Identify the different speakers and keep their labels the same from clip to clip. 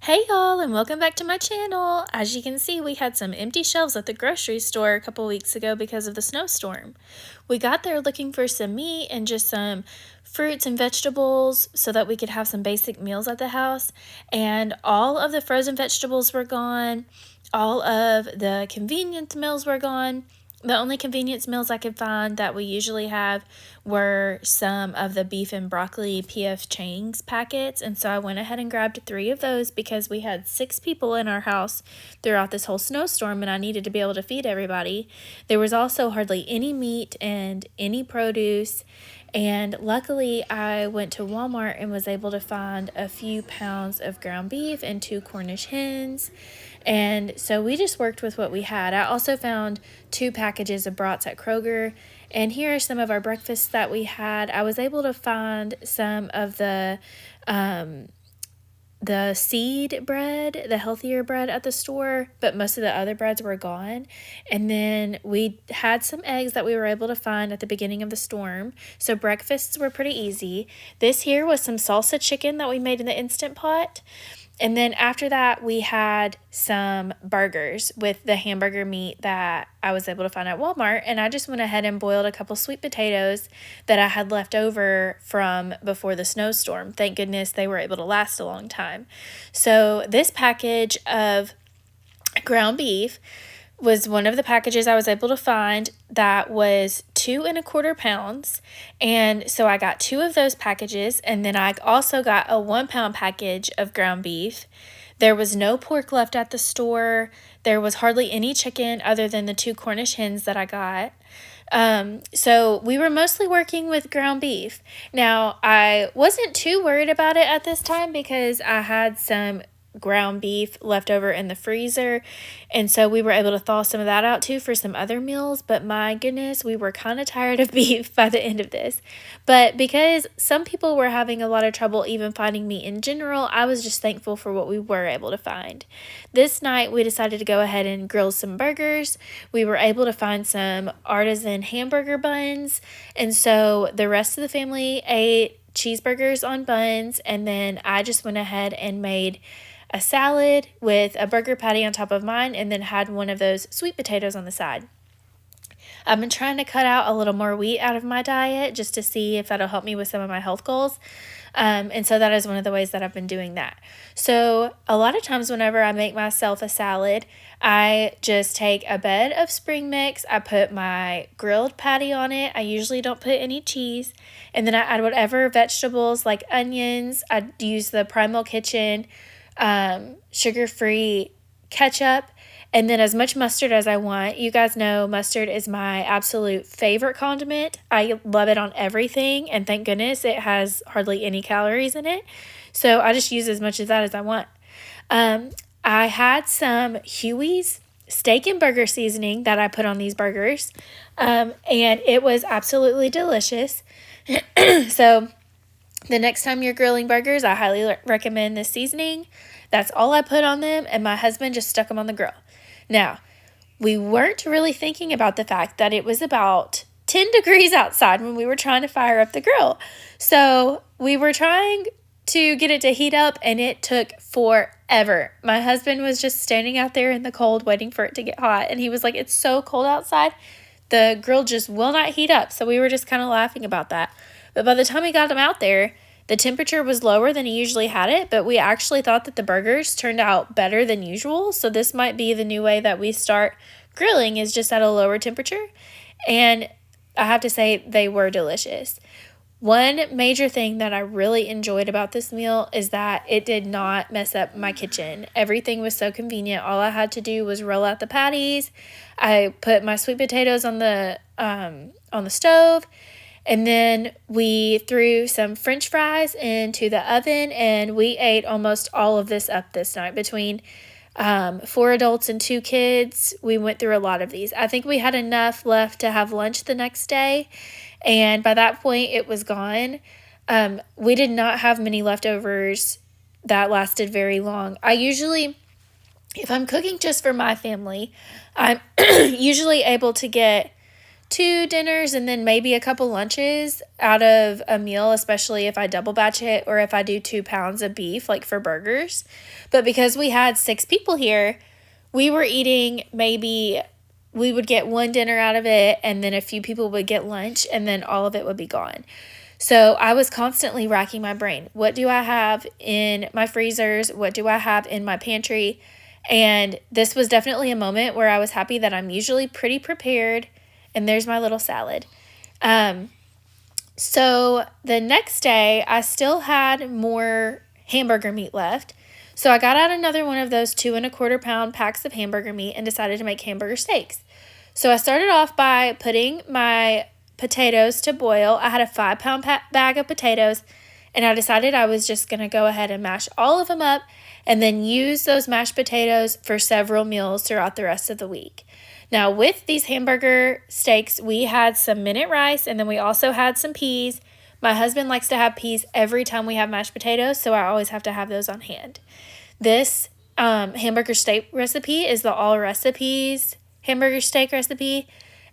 Speaker 1: Hey y'all, and welcome back to my channel. As you can see, we had some empty shelves at the grocery store a couple weeks ago because of the snowstorm. We got there looking for some meat and just some fruits and vegetables so that we could have some basic meals at the house, and all of the frozen vegetables were gone. All of the convenience meals were gone. The only convenience meals I could find that we usually have were some of the beef and broccoli P.F. Chang's packets, and so I went ahead and grabbed 3 of those because we had 6 people in our house throughout this whole snowstorm and I needed to be able to feed everybody. There was also hardly any meat and any produce, and luckily I went to Walmart and was able to find a few pounds of ground beef and 2 Cornish hens. And so we just worked with what we had. I also found 2 packages of brats at Kroger. And here are some of our breakfasts that we had. I was able to find some of the seed bread, the healthier bread at the store, but most of the other breads were gone. And then we had some eggs that we were able to find at the beginning of the storm. So breakfasts were pretty easy. This here was some salsa chicken that we made in the Instant Pot. And then after that, we had some burgers with the hamburger meat that I was able to find at Walmart. And I just went ahead and boiled a couple sweet potatoes that I had left over from before the snowstorm. Thank goodness they were able to last a long time. So this package of ground beef was one of the packages I was able to find that was 2 1/4 pounds. And so I got 2 of those packages, and then I also got a 1-pound package of ground beef. There was no pork left at the store. There was hardly any chicken other than the 2 Cornish hens that I got. So we were mostly working with ground beef. Now, I wasn't too worried about it at this time because I had some ground beef left over in the freezer, and so we were able to thaw some of that out too for some other meals. But my goodness, we were kind of tired of beef by the end of this. But because some people were having a lot of trouble even finding meat in general, I was just thankful for what we were able to find. This night we decided to go ahead and grill some burgers. We were able to find some artisan hamburger buns, and so the rest of the family ate cheeseburgers on buns, and then I just went ahead and made a salad with a burger patty on top of mine, and then had one of those sweet potatoes on the side. I've been trying to cut out a little more wheat out of my diet just to see if that'll help me with some of my health goals. And so that is one of the ways that I've been doing that. So a lot of times whenever I make myself a salad, I just take a bed of spring mix. I put my grilled patty on it. I usually don't put any cheese. And then I add whatever vegetables like onions. I use the Primal Kitchen sugar-free ketchup, and then as much mustard as I want. You guys know mustard is my absolute favorite condiment. I love it on everything, and thank goodness it has hardly any calories in it. So I just use as much of that as I want. I had some Huey's steak and burger seasoning that I put on these burgers, and it was absolutely delicious. So the next time you're grilling burgers, I highly recommend this seasoning. That's all I put on them, and my husband just stuck them on the grill. Now, we weren't really thinking about the fact that it was about 10 degrees outside when we were trying to fire up the grill. So we were trying to get it to heat up, and it took forever. My husband was just standing out there in the cold waiting for it to get hot, and he was like, "It's so cold outside. The grill just will not heat up." So we were just kind of laughing about that. But by the time we got them out there, the temperature was lower than he usually had it, but we actually thought that the burgers turned out better than usual. So this might be the new way that we start grilling, is just at a lower temperature. And I have to say, they were delicious. One major thing that I really enjoyed about this meal is that it did not mess up my kitchen. Everything was so convenient. All I had to do was roll out the patties. I put my sweet potatoes on the stove. And then we threw some French fries into the oven, and we ate almost all of this up this night. Between 4 adults and 2 kids, we went through a lot of these. I think we had enough left to have lunch the next day, and by that point, it was gone. We did not have many leftovers that lasted very long. I usually, if I'm cooking just for my family, I'm usually able to get 2 dinners and then maybe a couple lunches out of a meal, especially if I double batch it or if I do 2 pounds of beef, like for burgers. But because we had 6 people here, we were eating maybe, we would get 1 dinner out of it, and then a few people would get lunch, and then all of it would be gone. So I was constantly racking my brain. What do I have in my freezers? What do I have in my pantry? And this was definitely a moment where I was happy that I'm usually pretty prepared. And there's my little salad. So the next day, I still had more hamburger meat left. So I got out another one of those 2 1/4 pound packs of hamburger meat and decided to make hamburger steaks. So I started off by putting my potatoes to boil. I had a 5-pound bag of potatoes, and I decided I was just going to go ahead and mash all of them up and then use those mashed potatoes for several meals throughout the rest of the week. Now, with these hamburger steaks, we had some minute rice, and then we also had some peas. My husband likes to have peas every time we have mashed potatoes, so I always have to have those on hand. This hamburger steak recipe is the All Recipes hamburger steak recipe,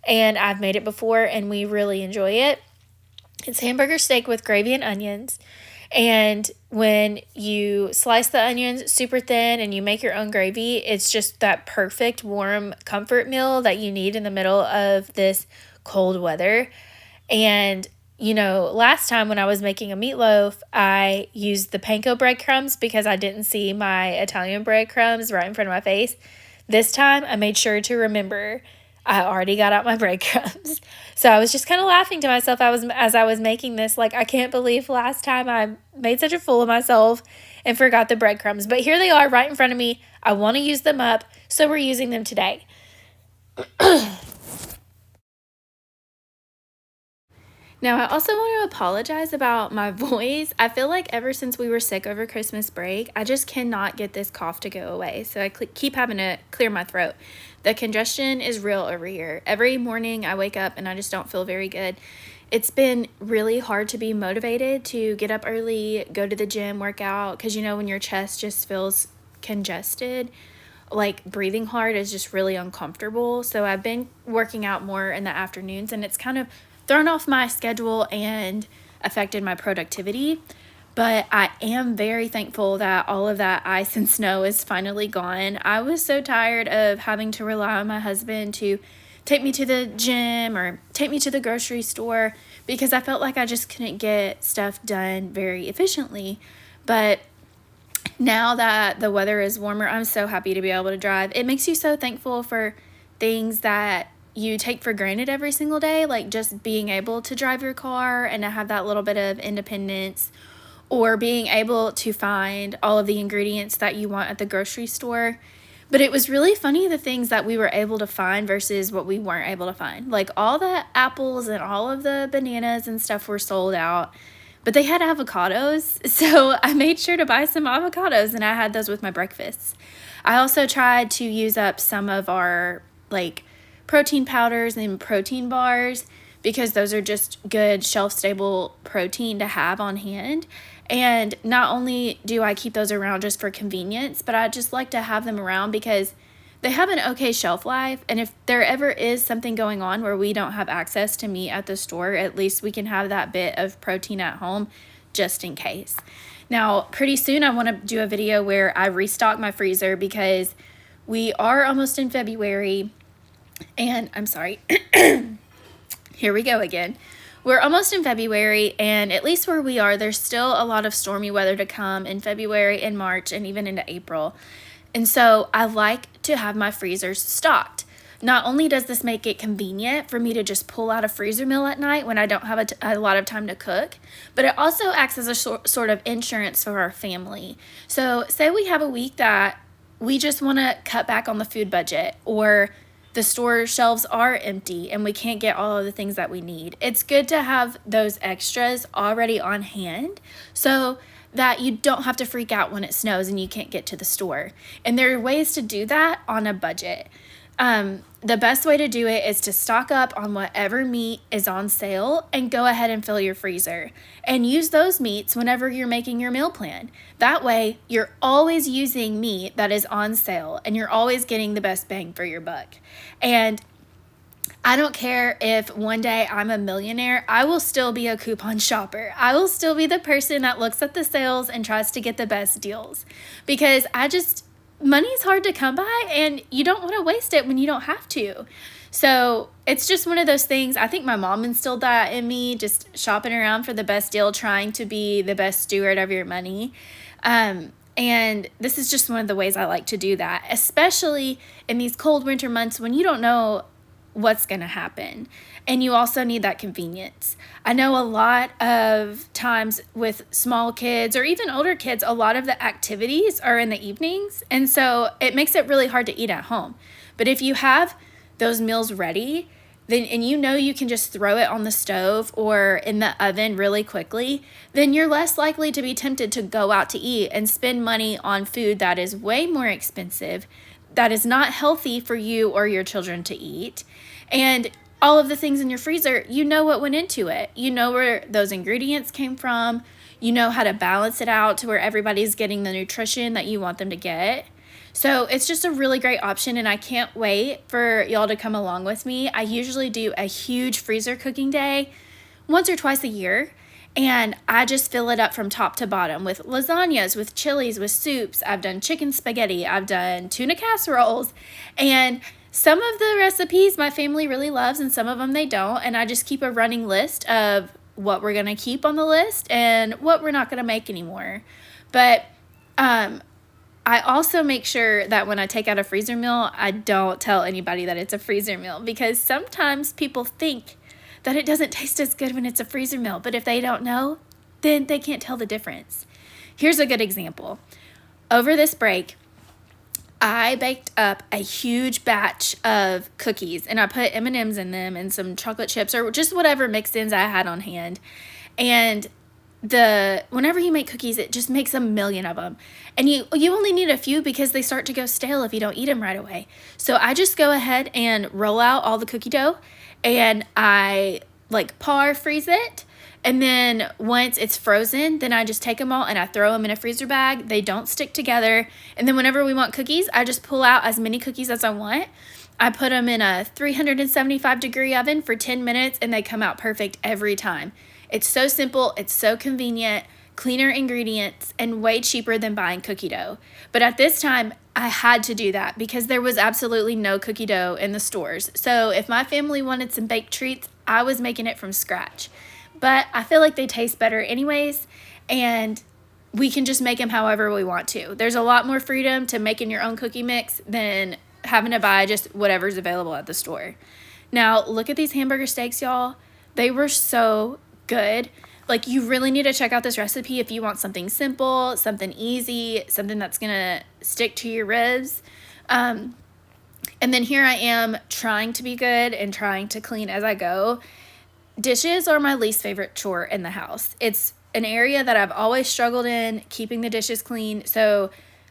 Speaker 1: and I've made it before, and we really enjoy it. It's hamburger steak with gravy and onions. And when you slice the onions super thin and you make your own gravy, it's just that perfect warm comfort meal that you need in the middle of this cold weather. And, you know, last time when I was making a meatloaf, I used the panko breadcrumbs because I didn't see my Italian breadcrumbs right in front of my face. This time I made sure to remember I already got out my breadcrumbs. So I was just kind of laughing to myself as I was making this. Like, I can't believe last time I made such a fool of myself and forgot the breadcrumbs. But here they are right in front of me. I want to use them up, so we're using them today. Now, I also want to apologize about my voice. I feel like ever since we were sick over Christmas break, I just cannot get this cough to go away. So I keep having to clear my throat. The congestion is real over here. Every morning I wake up and I just don't feel very good. It's been really hard to be motivated to get up early, go to the gym, work out, because, you know, when your chest just feels congested, like breathing hard is just really uncomfortable. So I've been working out more in the afternoons, and it's kind of thrown off my schedule and affected my productivity. But I am very thankful that all of that ice and snow is finally gone. I was so tired of having to rely on my husband to take me to the gym or take me to the grocery store because I felt like I just couldn't get stuff done very efficiently. But now that the weather is warmer, I'm so happy to be able to drive. It makes you so thankful for things that you take for granted every single day, like just being able to drive your car and to have that little bit of independence, or being able to find all of the ingredients that you want at the grocery store. But it was really funny the things that we were able to find versus what we weren't able to find. Like all the apples and all of the bananas and stuff were sold out, but they had avocados. So I made sure to buy some avocados, and I had those with my breakfasts. I also tried to use up some of our like protein powders and protein bars because those are just good shelf-stable protein to have on hand. And not only do I keep those around just for convenience, but I just like to have them around because they have an okay shelf life. And if there ever is something going on where we don't have access to meat at the store, at least we can have that bit of protein at home just in case. Now, pretty soon I want to do a video where I restock my freezer because we are almost in February. And I'm sorry, here we go again. We're almost in February, and at least where we are, there's still a lot of stormy weather to come in February and March and even into April. And so I like to have my freezers stocked. Not only does this make it convenient for me to just pull out a freezer meal at night when I don't have a lot of time to cook, but it also acts as a sort of insurance for our family. So say we have a week that we just want to cut back on the food budget, or the store shelves are empty and we can't get all of the things that we need. It's good to have those extras already on hand so that you don't have to freak out when it snows and you can't get to the store. And there are ways to do that on a budget. The best way to do it is to stock up on whatever meat is on sale and go ahead and fill your freezer and use those meats whenever you're making your meal plan. That way, you're always using meat that is on sale and you're always getting the best bang for your buck. And I don't care if one day I'm a millionaire, I will still be a coupon shopper. I will still be the person that looks at the sales and tries to get the best deals, because money's hard to come by and you don't want to waste it when you don't have to. So it's just one of those things. I think my mom instilled that in me, just shopping around for the best deal, trying to be the best steward of your money. And this is just one of the ways I like to do that, especially in these cold winter months when you don't know what's going to happen. And you also need that convenience. I know a lot of times with small kids or even older kids, a lot of the activities are in the evenings. And so it makes it really hard to eat at home. But if you have those meals ready, then and you know you can just throw it on the stove or in the oven really quickly, then you're less likely to be tempted to go out to eat and spend money on food that is way more expensive, that is not healthy for you or your children to eat. And all of the things in your freezer, you know what went into it. You know where those ingredients came from. You know how to balance it out to where everybody's getting the nutrition that you want them to get. So it's just a really great option, and I can't wait for y'all to come along with me. I usually do a huge freezer cooking day once or twice a year, and I just fill it up from top to bottom with lasagnas, with chilies, with soups. I've done chicken spaghetti. I've done tuna casseroles, and some of the recipes my family really loves and some of them they don't, and I just keep a running list of what we're going to keep on the list and what we're not going to make anymore. But I also make sure that when I take out a freezer meal, I don't tell anybody that it's a freezer meal, because sometimes people think that it doesn't taste as good when it's a freezer meal, but if they don't know, then they can't tell the difference. Here's a good example. Over this break, I baked up a huge batch of cookies, and I put M&Ms in them and some chocolate chips or just whatever mix-ins I had on hand. And whenever you make cookies, it just makes a million of them. And you only need a few because they start to go stale if you don't eat them right away. So I just go ahead and roll out all the cookie dough, and I par freeze it. And then once it's frozen, then I just take them all and I throw them in a freezer bag. They don't stick together. And then whenever we want cookies, I just pull out as many cookies as I want. I put them in a 375-degree oven for 10 minutes, and they come out perfect every time. It's so simple. It's so convenient, cleaner ingredients, and way cheaper than buying cookie dough. But at this time, I had to do that because there was absolutely no cookie dough in the stores. So if my family wanted some baked treats, I was making it from scratch. But I feel like they taste better anyways, and we can just make them however we want to. There's a lot more freedom to making your own cookie mix than having to buy just whatever's available at the store. Now, look at these hamburger steaks, y'all. They were so good. You really need to check out this recipe if you want something simple, something easy, something that's going to stick to your ribs. And then here I am trying to be good and trying to clean as I go. Dishes are my least favorite chore in the house. It's an area that I've always struggled in, keeping the dishes clean. So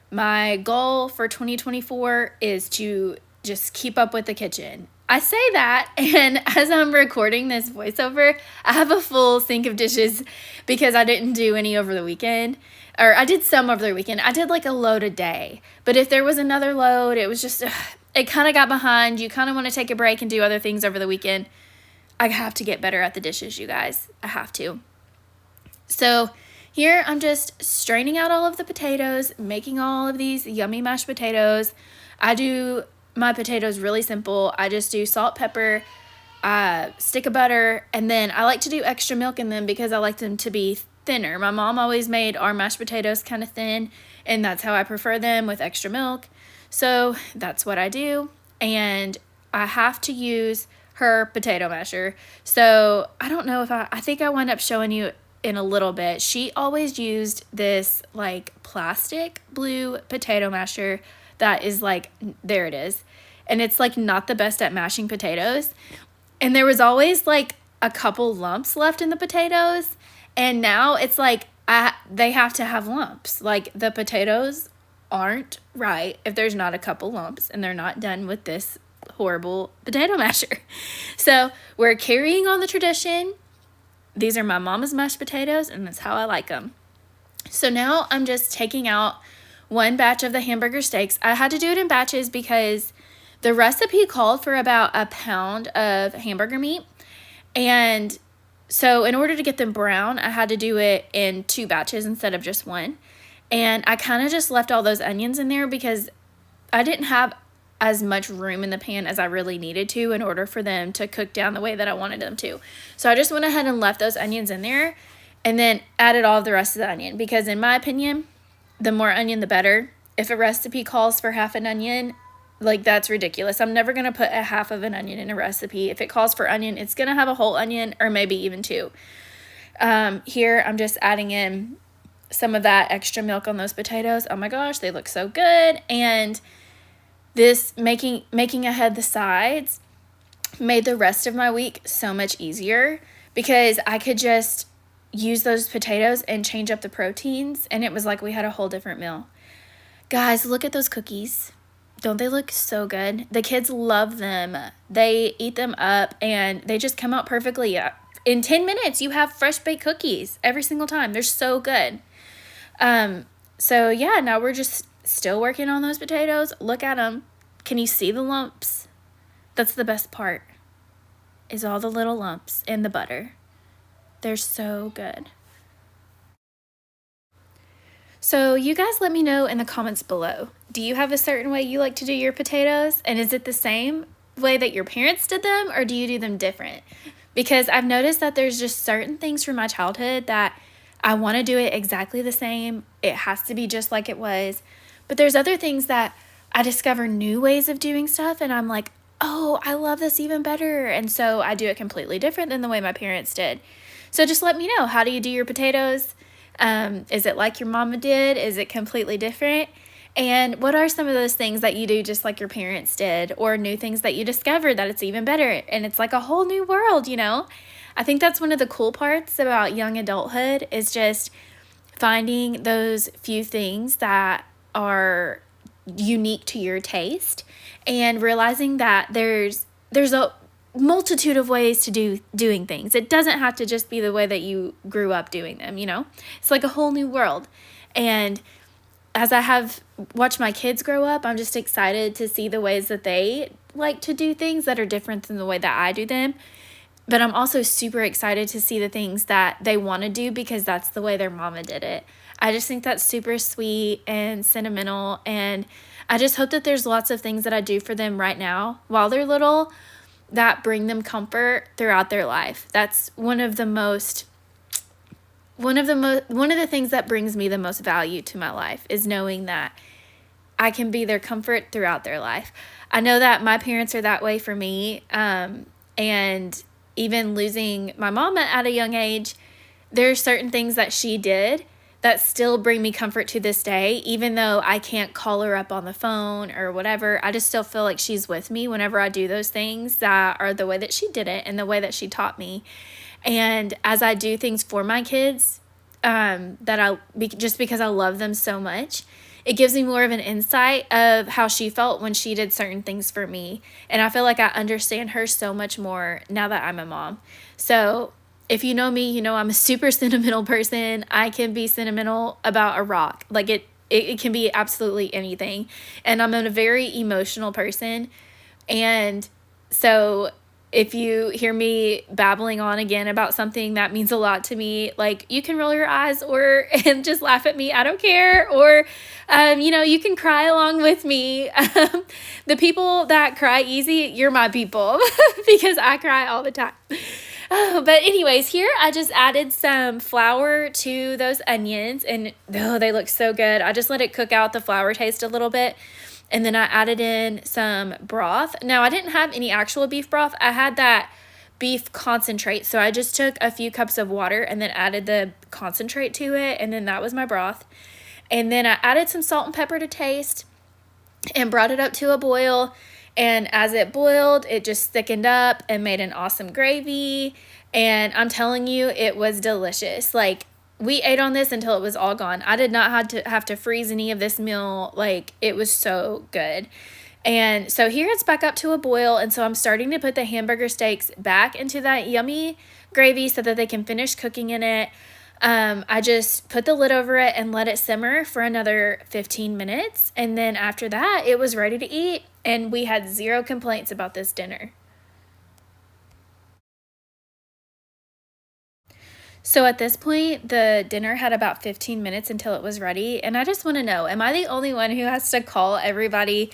Speaker 1: my goal for 2024 is to just keep up with the kitchen. I say that, and as I'm recording this voiceover, I have a full sink of dishes because I didn't do any over the weekend. Or I did some over the weekend. I did a load a day. But if there was another load, it was just, it kind of got behind. You kind of want to take a break and do other things over the weekend. I have to get better at the dishes, you guys. I have to. So here I'm just straining out all of the potatoes, making all of these yummy mashed potatoes. I do my potatoes really simple. I just do salt, pepper, stick of butter, and then I like to do extra milk in them because I like them to be thinner. My mom always made our mashed potatoes kind of thin, and that's how I prefer them, with extra milk. So that's what I do, and I have to use her potato masher. So I don't know if I think I wind up showing you in a little bit. She always used this plastic blue potato masher that is there it is. And it's not the best at mashing potatoes. And there was always a couple lumps left in the potatoes. And now it's they have to have lumps. The potatoes aren't right if there's not a couple lumps and they're not done with this horrible potato masher. So we're carrying on the tradition. These are my mama's mashed potatoes, and that's how I like them. So now I'm just taking out one batch of the hamburger steaks. I had to do it in batches because The recipe called for about a pound of hamburger meat. And so in order to get them brown, I had to do it in 2 batches instead of just 1. And I kind of just left all those onions in there because I didn't have as much room in the pan as I really needed to in order for them to cook down the way that I wanted them to. So I just went ahead and left those onions in there and then added all of the rest of the onion, because in my opinion, the more onion, the better. If a recipe calls for half an onion, like, that's ridiculous. I'm never going to put a half of an onion in a recipe. If it calls for onion, it's going to have a whole onion or maybe even 2. Here, I'm just adding in some of that extra milk on those potatoes. Oh my gosh, they look so good. And this making ahead the sides made the rest of my week so much easier, because I could just use those potatoes and change up the proteins, and it was like we had a whole different meal. Guys, look at those cookies. Don't they look so good? The kids love them. They eat them up, and they just come out perfectly. In 10 minutes, you have fresh baked cookies every single time. They're so good. So yeah, now we're just still working on those potatoes. Look at them. Can you see the lumps? That's the best part, is all the little lumps in the butter. They're so good. So you guys let me know in the comments below. Do you have a certain way you like to do your potatoes? And is it the same way that your parents did them, or do you do them different? Because I've noticed that there's just certain things from my childhood that I want to do it exactly the same. It has to be just like it was. But there's other things that I discover new ways of doing stuff, and I'm like, oh, I love this even better. And so I do it completely different than the way my parents did. So just let me know, how do you do your potatoes? Is it like your mama did? Is it completely different? And what are some of those things that you do just like your parents did, or new things that you discovered that it's even better and it's like a whole new world, you know? I think that's one of the cool parts about young adulthood, is just finding those few things that are unique to your taste and realizing that there's a multitude of ways to doing things. It doesn't have to just be the way that you grew up doing them, you know? It's like a whole new world. And as I have watched my kids grow up, I'm just excited to see the ways that they like to do things that are different than the way that I do them. But I'm also super excited to see the things that they want to do because that's the way their mama did it. I just think that's super sweet and sentimental, and I just hope that there's lots of things that I do for them right now while they're little that bring them comfort throughout their life. That's one of the things that brings me the most value to my life, is knowing that I can be their comfort throughout their life. I know that my parents are that way for me, and even losing my mama at a young age, there are certain things that she did that still bring me comfort to this day. Even though I can't call her up on the phone or whatever, I just still feel like she's with me whenever I do those things that are the way that she did it and the way that she taught me. And as I do things for my kids, just because I love them so much, it gives me more of an insight of how she felt when she did certain things for me. And I feel like I understand her so much more now that I'm a mom. So if you know me, you know I'm a super sentimental person. I can be sentimental about a rock. Like it can be absolutely anything. And I'm a very emotional person. And so if you hear me babbling on again about something that means a lot to me, like, you can roll your eyes and just laugh at me. I don't care. Or, you can cry along with me. The people that cry easy, you're my people because I cry all the time. But anyways, here I just added some flour to those onions, and they look so good. I just let it cook out the flour taste a little bit. And then I added in some broth. Now, I didn't have any actual beef broth. I had that beef concentrate. So I just took a few cups of water and then added the concentrate to it. And then that was my broth. And then I added some salt and pepper to taste and brought it up to a boil. And as it boiled, it just thickened up and made an awesome gravy. And I'm telling you, it was delicious. Like, we ate on this until it was all gone. I did not have to freeze any of this meal. Like, it was so good. And so here it's back up to a boil. And so I'm starting to put the hamburger steaks back into that yummy gravy so that they can finish cooking in it. I just put the lid over it and let it simmer for another 15 minutes. And then after that, it was ready to eat. And we had zero complaints about this dinner. So at this point, the dinner had about 15 minutes until it was ready. And I just want to know, am I the only one who has to call everybody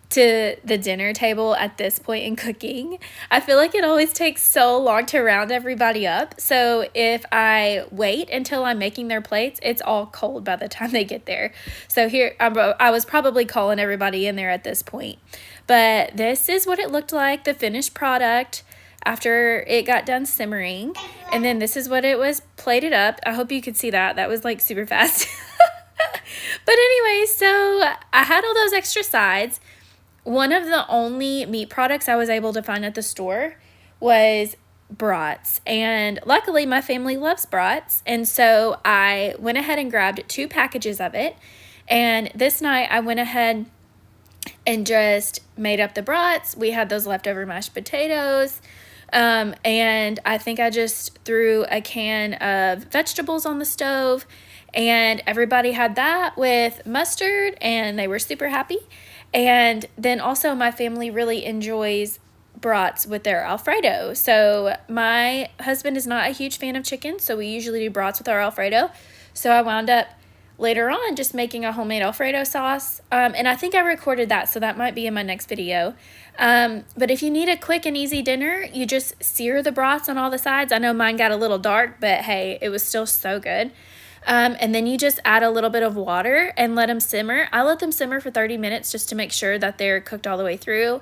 Speaker 1: to the dinner table at this point in cooking? I feel like it always takes so long to round everybody up. So if I wait until I'm making their plates, it's all cold by the time they get there. So here, I was probably calling everybody in there at this point. But this is what it looked like, the finished product after it got done simmering. And then this is what it was plated up. I hope you could see that. That was like super fast. But anyway, so I had all those extra sides. One of the only meat products I was able to find at the store was brats. And luckily my family loves brats. And so I went ahead and grabbed 2 packages of it. And this night I went ahead and just made up the brats. We had those leftover mashed potatoes. And I think I just threw a can of vegetables on the stove, and everybody had that with mustard, and they were super happy. And then also my family really enjoys brats with their Alfredo. So my husband is not a huge fan of chicken, so we usually do brats with our Alfredo. So I wound up later on just making a homemade Alfredo sauce. And I think I recorded that, so that might be in my next video. But if you need a quick and easy dinner, you just sear the brats on all the sides. I know mine got a little dark, but hey, it was still so good. And then you just add a little bit of water and let them simmer. I let them simmer for 30 minutes just to make sure that they're cooked all the way through.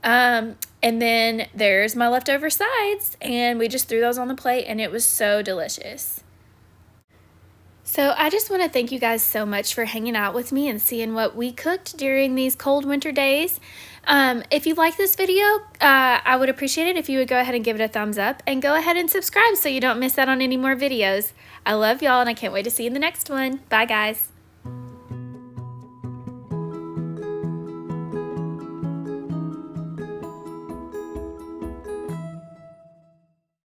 Speaker 1: And then there's my leftover sides, and we just threw those on the plate, and it was so delicious. So I just want to thank you guys so much for hanging out with me and seeing what we cooked during these cold winter days. If you like this video, I would appreciate it if you would go ahead and give it a thumbs up, and go ahead and subscribe so you don't miss out on any more videos. I love y'all, and I can't wait to see you in the next one. Bye, guys.